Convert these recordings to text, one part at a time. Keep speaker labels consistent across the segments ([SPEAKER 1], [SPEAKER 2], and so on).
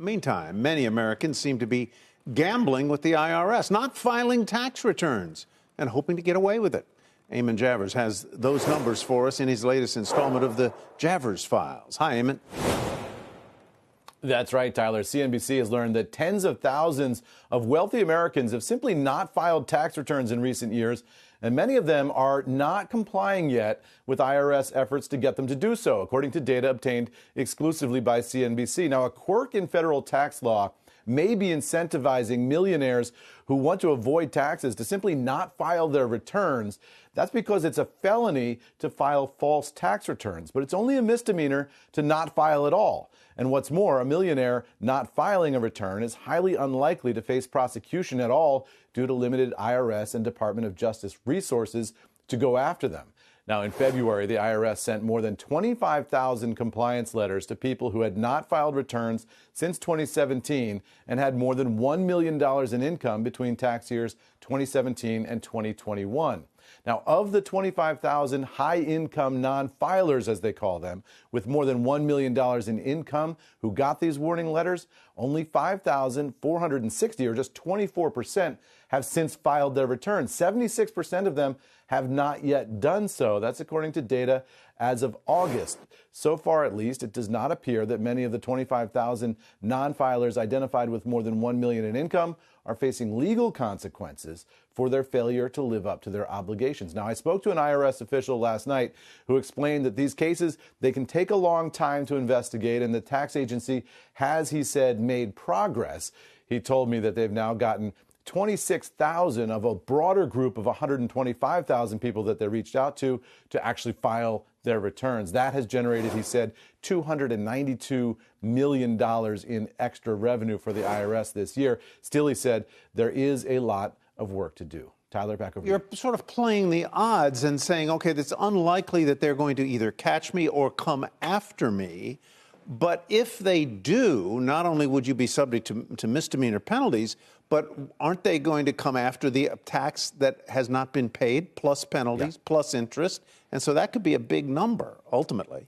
[SPEAKER 1] Meantime, many Americans seem to be gambling with the IRS, not filing tax returns and hoping to get away with it. Eamon Javers has those numbers for us in his latest installment of the Javers Files. Hi, Eamon.
[SPEAKER 2] That's right, Tyler. CNBC has learned that tens of thousands of wealthy Americans have simply not filed tax returns in recent years, and many of them are not complying yet with IRS efforts to get them to do so, according to data obtained exclusively by CNBC. Now, a quirk in federal tax law may be incentivizing millionaires who want to avoid taxes to simply not file their returns. That's because it's a felony to file false tax returns, but it's only a misdemeanor to not file at all. And what's more, a millionaire not filing a return is highly unlikely to face prosecution at all due to limited IRS and Department of Justice resources to go after them. Now, in February, the IRS sent more than 25,000 compliance letters to people who had not filed returns since 2017 and had more than $1 million in income between tax years 2017 and 2021. Now, of the 25,000 high-income non-filers, as they call them, with more than $1 million in income who got these warning letters, only 5,460, or just 24%, have since filed their returns. 76% of them have not yet done so. That's according to data as of August. So far, at least, it does not appear that many of the 25,000 non-filers identified with more than $1 million in income are facing legal consequences for their failure to live up to their obligations. Now, I spoke to an IRS official last night who explained that these cases, they can take a long time to investigate, and the tax agency has, he said, made progress. He told me that they've now gotten 26,000 of a broader group of 125,000 people that they reached out to actually file their returns. That has generated, he said, $292 million in extra revenue for the IRS this year. Still, he said, there is a lot of work to do. Tyler, back over to you.
[SPEAKER 1] You're sort of playing the odds and saying, okay, it's unlikely that they're going to either catch me or come after me. But if they do, not only would you be subject to misdemeanor penalties, but aren't they going to come after the tax that has not been paid, plus penalties, plus interest? And so that could be a big number, ultimately.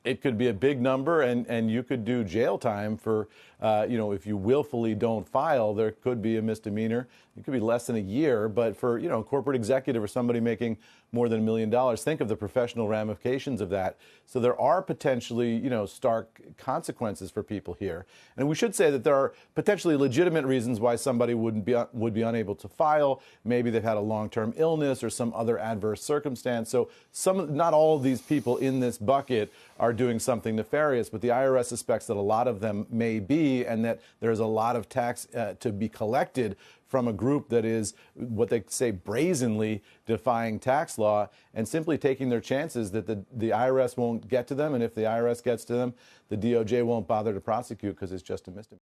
[SPEAKER 2] It could be a big number, and you could do jail time for, if you willfully don't file, there could be a misdemeanor. It could be less than a year, but for, a corporate executive or somebody making more than $1 million, think of the professional ramifications of that. So there are potentially, stark consequences for people here. And we should say that there are potentially legitimate reasons why somebody would be unable to file. Maybe they've had a long-term illness or some other adverse circumstance. So not all of these people in this bucket are doing something nefarious, but the IRS suspects that a lot of them may be, and that there's a lot of tax to be collected from a group that is what they say brazenly defying tax law and simply taking their chances that the IRS won't get to them. And if the IRS gets to them, the DOJ won't bother to prosecute because it's just a misdemeanor.